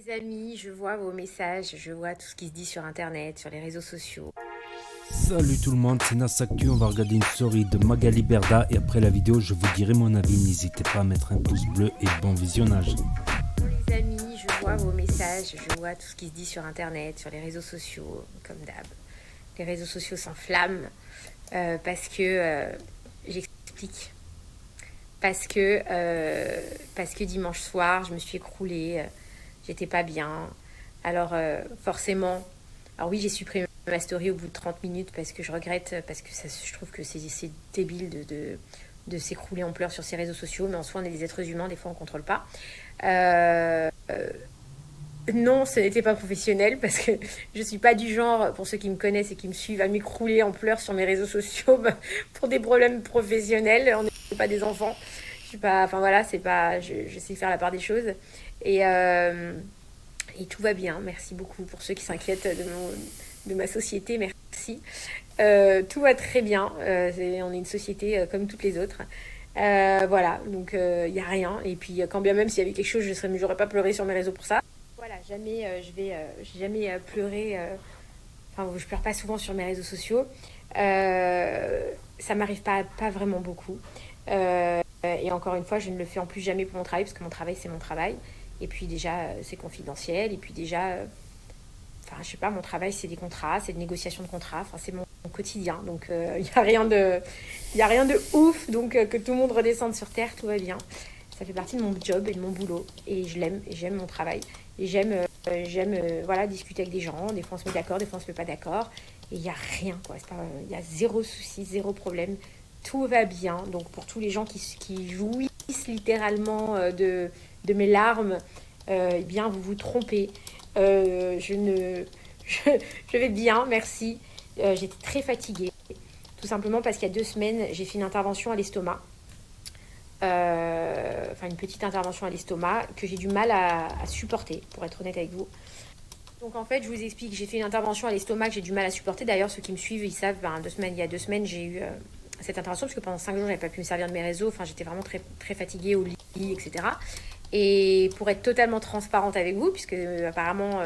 Les amis, je vois vos messages, je vois tout ce qui se dit sur internet, sur les réseaux sociaux. Salut tout le monde, c'est Nassaku, on va regarder une story de Magali Berda et après la vidéo je vous dirai mon avis, n'hésitez pas à mettre un pouce bleu et bon visionnage. Les amis, je vois vos messages, je vois tout ce qui se dit sur internet, sur les réseaux sociaux, comme d'hab. Les réseaux sociaux s'enflamment parce que j'explique. Parce que dimanche soir, je me suis écroulée, j'étais pas bien. Alors forcément, alors oui, j'ai supprimé ma story au bout de 30 minutes parce que je regrette, parce que je trouve que c'est débile de s'écrouler en pleurs sur ces réseaux sociaux, mais en soi, on est des êtres humains, des fois on ne contrôle pas. Euh, euh, non, ce n'était pas professionnel parce que je suis pas du genre, pour ceux qui me connaissent et qui me suivent, à m'écrouler en pleurs sur mes réseaux sociaux pour des problèmes professionnels. On n'est pas des enfants. Je suis pas, enfin voilà, c'est pas, je sais faire la part des choses et, euh, et tout va bien. Merci beaucoup pour ceux qui s'inquiètent de ma société. Merci. Tout va très bien. On est une société comme toutes les autres. Voilà, donc il n'y a rien. Et puis quand bien même s'il y avait quelque chose, j'aurais pas pleuré sur mes réseaux pour ça. Voilà, jamais j'ai jamais pleuré. Enfin, je pleure pas souvent sur mes réseaux sociaux. Ça m'arrive pas vraiment beaucoup. Et encore une fois, je ne le fais en plus jamais pour mon travail parce que mon travail c'est mon travail. Et puis déjà, c'est confidentiel. Et puis déjà, enfin, je sais pas, mon travail c'est des contrats, c'est des négociations de contrats. Enfin, c'est mon quotidien. Donc, il n'y a rien de, il y a rien de ouf. Donc, que tout le monde redescende sur terre, tout va bien. Ça fait partie de mon job et de mon boulot. Et je l'aime, et j'aime mon travail. Et j'aime voilà, discuter avec des gens. Des fois, on se met d'accord, des fois, on se met pas d'accord. Et il n'y a rien, quoi. Il y a zéro souci, zéro problème. Tout va bien. Donc, pour tous les gens qui jouissent littéralement de mes larmes, eh bien, vous vous trompez. Je ne... Je, je vais bien, merci. J'étais très fatiguée. Tout simplement parce qu'il y a 2 semaines, j'ai fait une intervention à l'estomac. Enfin, une petite intervention à l'estomac que j'ai du mal à supporter, pour être honnête avec vous. Donc en fait, je vous explique, j'ai fait une intervention à l'estomac que j'ai du mal à supporter. D'ailleurs, ceux qui me suivent, ils savent, ben, il y a 2 semaines, j'ai eu cette intervention parce que pendant 5 jours, j'avais pas pu me servir de mes réseaux. Enfin, j'étais vraiment très, très fatiguée au lit, etc. Et pour être totalement transparente avec vous, puisque apparemment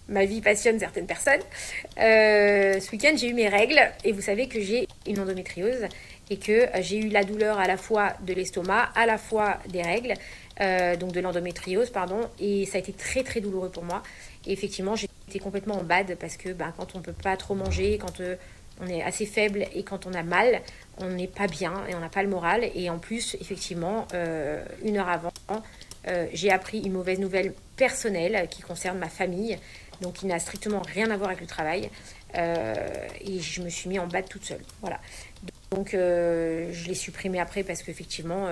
ma vie passionne certaines personnes, ce week-end, j'ai eu mes règles et vous savez que j'ai une endométriose et que j'ai eu la douleur à la fois de l'estomac, à la fois des règles, donc de l'endométriose, pardon, et ça a été très très douloureux pour moi. Et effectivement, j'étais complètement en bad parce que ben, quand on peut pas trop manger, quand on est assez faible et quand on a mal, on n'est pas bien et on n'a pas le moral. Et en plus, effectivement, 1 heure avant, j'ai appris une mauvaise nouvelle personnelle qui concerne ma famille, donc qui n'a strictement rien à voir avec le travail. Et je me suis mis en bad toute seule. Voilà. Donc je l'ai supprimé après parce qu'effectivement,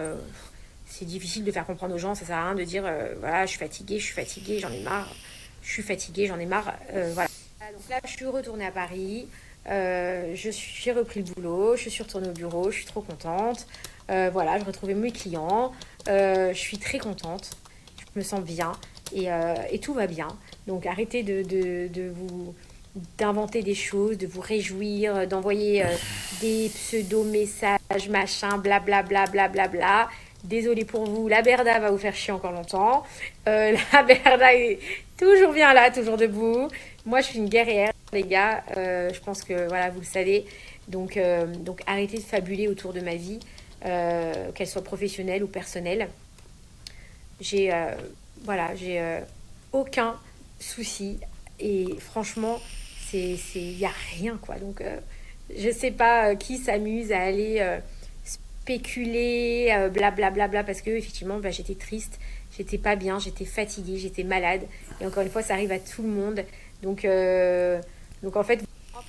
c'est difficile de faire comprendre aux gens. Ça sert à rien de dire voilà, je suis fatiguée, j'en ai marre. Je suis fatiguée, j'en ai marre. Voilà. Donc là, je suis retournée à Paris. J'ai repris le boulot, je suis retournée au bureau, je suis trop contente. Voilà, je retrouvais mes clients. Je suis très contente. Je me sens bien et tout va bien. Donc arrêtez de vous d'inventer des choses, de vous réjouir, d'envoyer des pseudo-messages, machin, blablabla, blablabla. Désolée pour vous, la Berda va vous faire chier encore longtemps. La Berda est toujours bien là, toujours debout. Moi, je suis une guerrière, les gars. Je pense que voilà, vous le savez. Donc arrêtez de fabuler autour de ma vie, qu'elle soit professionnelle ou personnelle. J'ai voilà, j'ai aucun souci et franchement, il y a rien quoi. Donc je sais pas qui s'amuse à aller spéculer blablabla bla, bla, bla, parce que effectivement bah, j'étais triste, j'étais pas bien, j'étais fatiguée, j'étais malade et encore une fois ça arrive à tout le monde. Donc donc en fait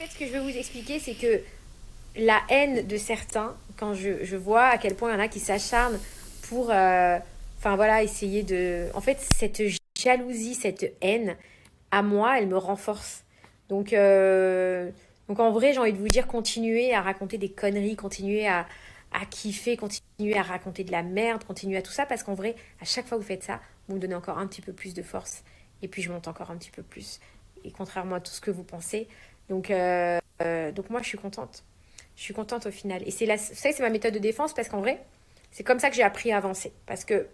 ce que je veux vous expliquer c'est que la haine de certains, quand je vois à quel point il y en a qui s'acharnent pour, enfin voilà, essayer de... En fait, cette jalousie, cette haine, à moi, elle me renforce. Donc, donc en vrai, j'ai envie de vous dire, continuez à raconter des conneries, continuez à kiffer, continuez à raconter de la merde, continuez à tout ça, parce qu'en vrai, à chaque fois que vous faites ça, vous me donnez encore un petit peu plus de force, et puis je monte encore un petit peu plus, et contrairement à tout ce que vous pensez. Donc moi, je suis contente. Je suis contente au final. Et ça, c'est ma méthode de défense parce qu'en vrai, c'est comme ça que j'ai appris à avancer. Parce que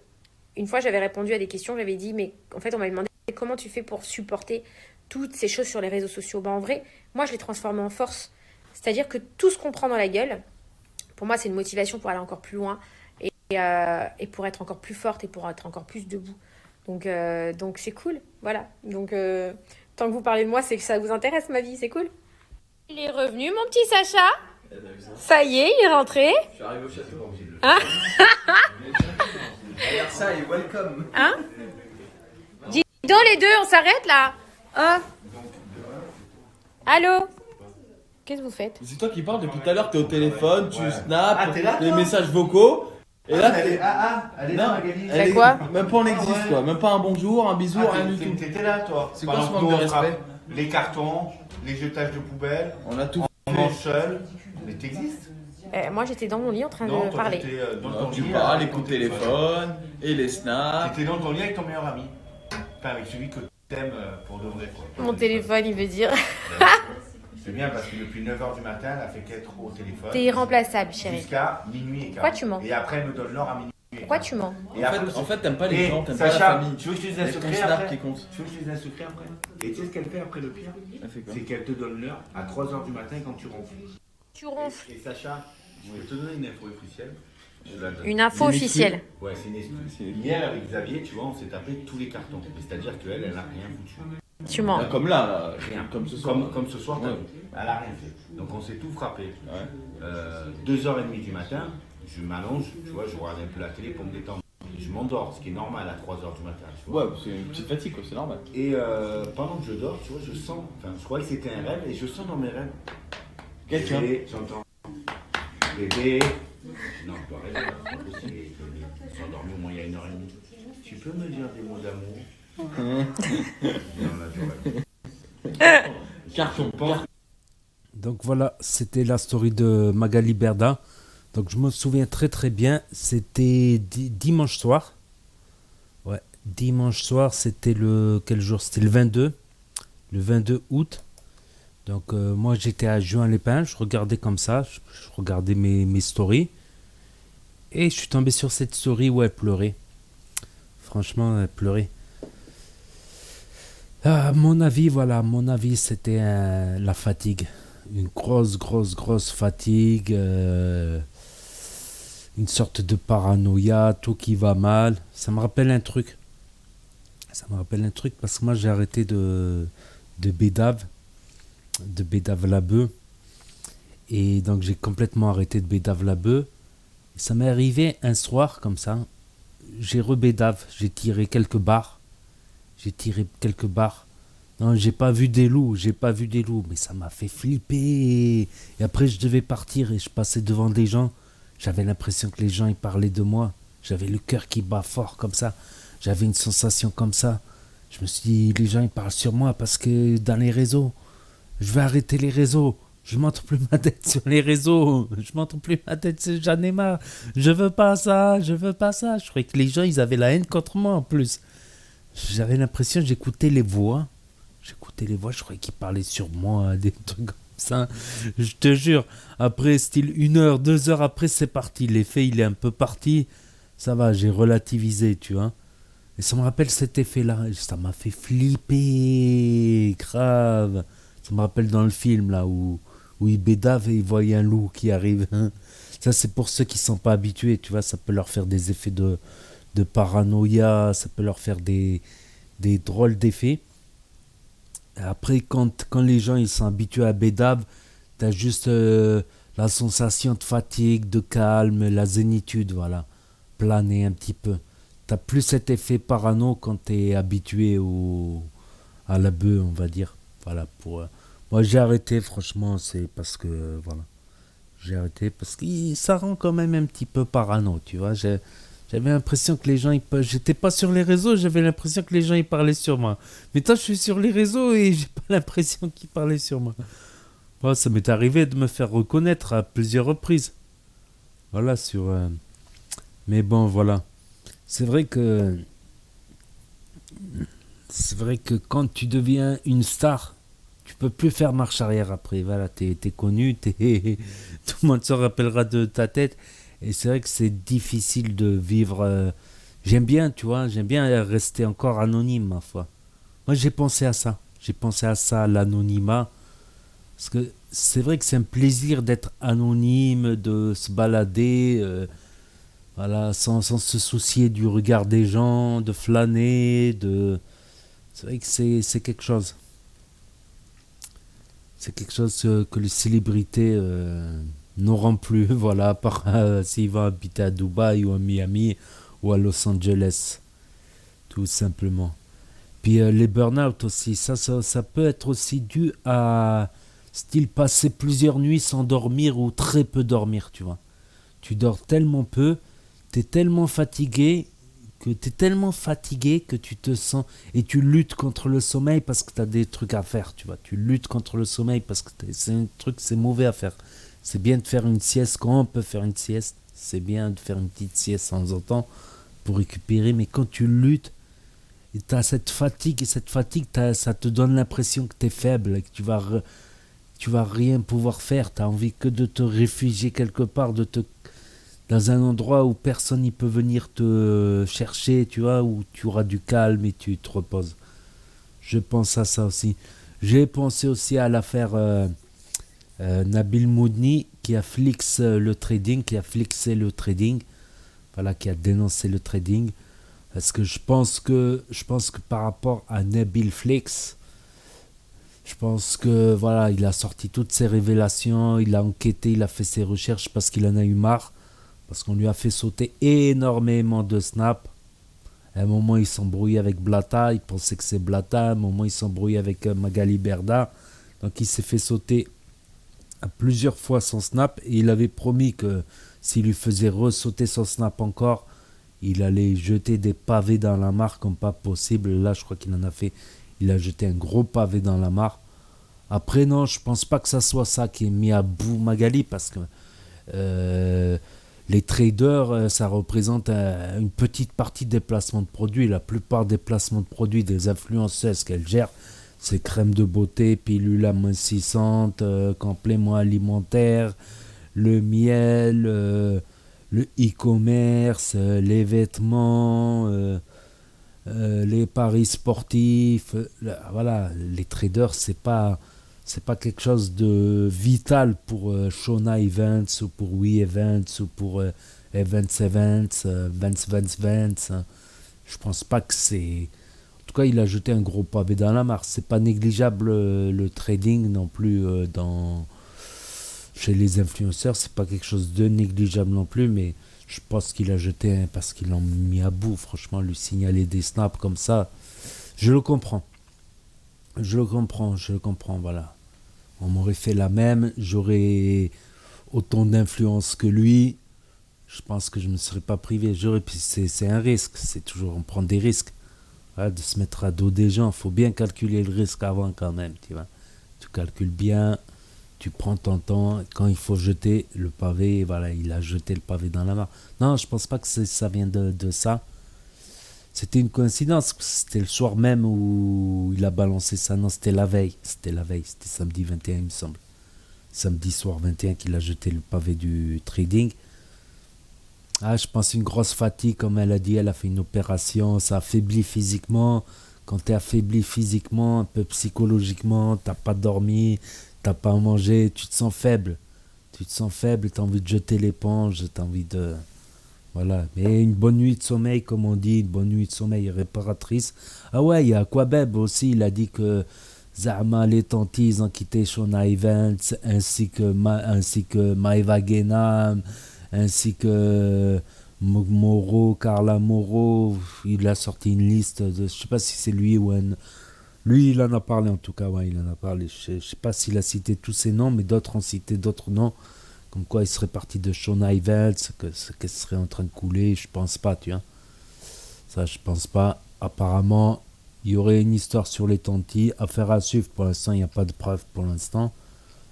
une fois, j'avais répondu à des questions, j'avais dit, mais en fait, on m'avait demandé comment tu fais pour supporter toutes ces choses sur les réseaux sociaux? En vrai, moi, je les transforme en force. C'est-à-dire que tout ce qu'on prend dans la gueule, pour moi, c'est une motivation pour aller encore plus loin et pour être encore plus forte et pour être encore plus debout. Donc c'est cool, voilà. Tant que vous parlez de moi, c'est que ça vous intéresse, ma vie, c'est cool. Il est revenu, mon petit Sacha. Ça y est, il est rentré. Je suis arrivé au château. Hein? Regarde ça et welcome. Hein? Dis donc les deux, on s'arrête là. Hein? Allô? Qu'est-ce que vous faites? C'est toi qui parles depuis tout à l'heure, t'es au téléphone, tu snaps, Ah, t'es là, les toi messages vocaux. Et là, elle est là, non, Magali. elle est- quoi? Même pas on existe quoi, même pas un bonjour, un bisou, rien du tout. T'étais là, toi. C'est quoi Pendant ce que manque nous, de on frappe respect? Les cartons, les jetages de poubelle, On a tout on mange seul. Mais t'existes? Moi j'étais dans mon lit en train Non, de toi, parler. t'étais dans fait. ton Tu lit. parles, avec les coups ton de téléphone, et les snaps. T'étais dans ton lit avec ton meilleur ami. Enfin, avec celui que t'aimes pour de vrai, quoi. Mon téléphone, il veut dire. C'est bien parce que depuis 9h du matin, elle a fait qu'être au téléphone. T'es irremplaçable, chérie. Jusqu'à minuit et quart. Pourquoi tu mens? Et après, elle me donne l'heure à minuit. et Pourquoi quart. tu mens? Et après, En fait, t'aimes pas les Et gens, t'aimes pas la Sacha, famille. tu veux que je te dise un C'est ton secret snap après qui compte. Tu veux que je te dise un secret après? Et tu sais ce qu'elle fait après le pire? Elle fait quoi? C'est qu'elle te donne l'heure à 3h du matin quand tu ronfles. Tu ronfles. Et Sacha, je vais te donner une info officielle. Je la donne. Une info Une excuse. officielle. Ouais, c'est une excuse. C'est- Hier avec Xavier, tu vois, on s'est tapé tous les cartons. C'est-à-dire qu'elle, elle n'a rien foutu. Tu mens. Ah, comme là, Rien. comme ce soir. Comme ce soir, t'as Ouais. vu. Elle n'a rien fait. Donc on s'est tout frappé. Ouais. 2h30 du matin, je m'allonge, tu vois, je regarde un peu la télé pour me détendre. Je m'endors, ce qui est normal à 3h du matin. Tu vois. Ouais, c'est une petite fatigue quoi, c'est normal. Et pendant que je dors, tu vois, je sens, enfin, je croyais que c'était un rêve et je sens dans mes rêves. Quelqu'un. Bébé, j'entends. Bébé. Non, je dois rêver, là, c'est pas possible. Ils sont endormis au moins il y a 1h30. Tu peux me dire des mots d'amour? Non, là, je rêve. Carton. Donc voilà, c'était la story de Magali Berda. Donc je me souviens très très bien, c'était dimanche soir. Ouais, dimanche soir, c'était quel jour? C'était le 22 août. Donc moi j'étais à Juin-les-Pins, je regardais comme ça, je regardais mes stories. Et je suis tombé sur cette story où elle pleurait. Franchement, elle pleurait. À mon avis, c'était la fatigue. Une grosse fatigue. Une sorte de paranoïa, tout qui va mal. Ça me rappelle un truc. Parce que moi, j'ai arrêté de bédave. De bédave la bœuf. Et donc, j'ai complètement arrêté de bédave la bœuf. Ça m'est arrivé un soir, comme ça. J'ai rebédave. J'ai tiré quelques barres. Non, j'ai pas vu des loups, mais ça m'a fait flipper. Et après, je devais partir et je passais devant des gens. J'avais l'impression que les gens, ils parlaient de moi. J'avais le cœur qui bat fort comme ça. J'avais une sensation comme ça. Je me suis dit, les gens, ils parlent sur moi parce que dans les réseaux, je vais arrêter les réseaux. Je montre plus ma tête sur les réseaux. J'en ai marre. Je veux pas ça. Je croyais que les gens, ils avaient la haine contre moi en plus. J'avais l'impression, j'écoutais les voix, je croyais qu'ils parlaient sur moi, des trucs comme ça. Je te jure, après, style 1 heure, 2 heures après, c'est parti. L'effet, il est un peu parti. Ça va, j'ai relativisé, tu vois. Et ça me rappelle cet effet-là. Ça m'a fait flipper, grave. Ça me rappelle dans le film, là, où il bédave et il voit un loup qui arrive. Ça, c'est pour ceux qui ne sont pas habitués, tu vois. Ça peut leur faire des effets de paranoïa, ça peut leur faire des drôles d'effets. Après, quand les gens ils sont habitués à bédave, tu as juste la sensation de fatigue, de calme, la zénitude, voilà, planer un petit peu. Tu n'as plus cet effet parano quand tu es habitué à la bœuf, on va dire. Voilà, moi j'ai arrêté, franchement, c'est parce que, voilà, j'ai arrêté parce que ça rend quand même un petit peu parano, tu vois. J'avais l'impression que les gens, j'étais pas sur les réseaux, j'avais l'impression que les gens ils parlaient sur moi. Mais toi, je suis sur les réseaux et j'ai pas l'impression qu'ils parlaient sur moi. Bon, ça m'est arrivé de me faire reconnaître à plusieurs reprises. Voilà, mais bon, voilà. C'est vrai que quand tu deviens une star, tu peux plus faire marche arrière après. Voilà, t'es connu, tout le monde se rappellera de ta tête. Et c'est vrai que c'est difficile de vivre. J'aime bien, tu vois, rester encore anonyme, ma foi. Moi, j'ai pensé à ça. J'ai pensé à ça, à l'anonymat. Parce que c'est vrai que c'est un plaisir d'être anonyme, de se balader, voilà, sans se soucier du regard des gens, de flâner, de... C'est vrai que c'est quelque chose. C'est quelque chose que les célébrités n'auront plus, voilà, à part s'ils vont habiter à Dubaï ou à Miami ou à Los Angeles, tout simplement. Puis les burn-out aussi, ça peut être aussi dû à style passer plusieurs nuits sans dormir ou très peu dormir, tu vois. Tu dors tellement peu, t'es tellement fatigué que tu te sens et tu luttes contre le sommeil parce que tu as des trucs à faire, tu vois. Tu luttes contre le sommeil parce que c'est un truc, c'est mauvais à faire. C'est bien de faire une sieste quand on peut faire une sieste. C'est bien de faire une petite sieste de temps en temps pour récupérer, mais quand tu luttes, et tu as cette fatigue, et cette fatigue, ça te donne l'impression que tu es faible, et que tu vas rien pouvoir faire. Tu as envie que de te réfugier quelque part, dans un endroit où personne n'y peut venir te chercher, tu vois, où tu auras du calme et tu te reposes. Je pense à ça aussi. J'ai pensé aussi à l'affaire Nabil Moudni qui a qui a flixé le trading, voilà, qui a dénoncé le trading. Parce que je pense que par rapport à Nabil Flix, je pense que voilà, il a sorti toutes ses révélations, il a enquêté, il a fait ses recherches parce qu'il en a eu marre, parce qu'on lui a fait sauter énormément de snaps. À un moment, il s'embrouille avec Blata, il pensait que c'est Blata. À un moment, il s'embrouille avec Magali Berda. Donc, il s'est fait sauter à plusieurs fois son snap et il avait promis que s'il lui faisait ressauter son snap encore, il allait jeter des pavés dans la mare comme pas possible. Là, je crois qu'il en a fait. Il a jeté un gros pavé dans la mare. Après, non, je pense pas que ça soit ça qui est mis à bout Magali parce que les traders, ça représente une petite partie des placements de produits. La plupart des placements de produits des influenceuses qu'elles gèrent, c'est crème de beauté, pilules amincissantes, compléments alimentaires, le miel, le e-commerce, les vêtements, les paris sportifs. Voilà, les traders, c'est pas quelque chose de vital pour Shona Events ou pour We Events ou pour Events, Vance. Hein. Je pense pas que c'est... En tout cas, il a jeté un gros pavé dans la mare. C'est pas négligeable le trading non plus chez les influenceurs. C'est pas quelque chose de négligeable non plus, mais je pense qu'il a jeté parce qu'ils l'ont mis à bout. Franchement, lui signaler des snaps comme ça, je le comprends. Je le comprends, voilà. On m'aurait fait la même, j'aurais autant d'influence que lui. Je pense que je ne me serais pas privé. C'est un risque, c'est toujours, on prend des risques. Voilà, de se mettre à dos des gens, il faut bien calculer le risque avant quand même, tu vois. Tu calcules bien, tu prends ton temps, quand il faut jeter le pavé, voilà, il a jeté le pavé dans la mare. Non, je pense pas que ça vient de ça. C'était une coïncidence, c'était le soir même où il a balancé ça. Non, c'était la veille, c'était samedi 21 il me semble. Samedi soir 21 qu'il a jeté le pavé du trading. Ah, je pense une grosse fatigue, comme elle a dit, elle a fait une opération, ça affaiblit physiquement. Quand tu es affaibli physiquement, un peu psychologiquement, t'as pas dormi, t'as pas mangé, tu te sens faible. Tu te sens faible, t'as envie de jeter l'éponge, t'as envie de... Voilà, mais une bonne nuit de sommeil, comme on dit, une bonne nuit de sommeil réparatrice. Ah ouais, il y a Aquabeb aussi, il a dit que Zama, les tantis, ils ont quitté Shona Events, ainsi que Maeva Genam, ainsi que Moreau, Carla Moreau. Il a sorti une liste, je sais pas si c'est lui ou un... Lui, il en a parlé en tout cas, ouais, il en a parlé. Je sais pas s'il a cité tous ses noms, mais d'autres ont cité d'autres noms. Comme quoi il serait parti de Shona Events, que serait en train de couler, je pense pas, tu vois. Ça, je pense pas. Apparemment, il y aurait une histoire sur les tantis. Affaire à suivre, pour l'instant, il n'y a pas de preuve pour l'instant.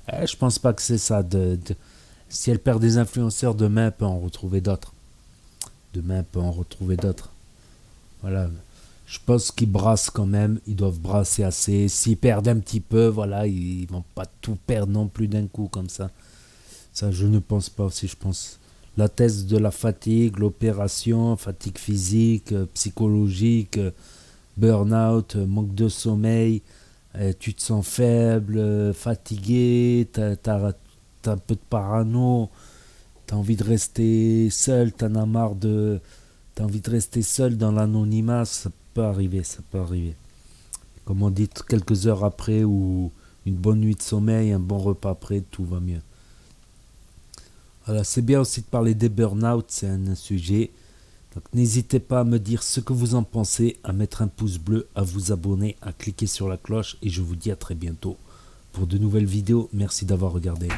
Je pense pas que c'est ça. Si elle perd des influenceurs, demain, elle peut en retrouver d'autres. Voilà. Je pense qu'ils brassent quand même. Ils doivent brasser assez. S'ils perdent un petit peu, voilà, ils vont pas tout perdre non plus d'un coup comme ça. Ça, je ne pense pas aussi. Je pense la thèse de la fatigue, l'opération, fatigue physique, psychologique, burn-out, manque de sommeil, tu te sens faible, fatigué, t'as un peu de parano, t'as envie de rester seul, t'as envie de rester seul dans l'anonymat, ça peut arriver, ça peut arriver. Comme on dit, quelques heures après ou une bonne nuit de sommeil, un bon repas après, tout va mieux. Voilà, c'est bien aussi de parler des burn-out, c'est un sujet. Donc n'hésitez pas à me dire ce que vous en pensez, à mettre un pouce bleu, à vous abonner, à cliquer sur la cloche et je vous dis à très bientôt pour de nouvelles vidéos. Merci d'avoir regardé.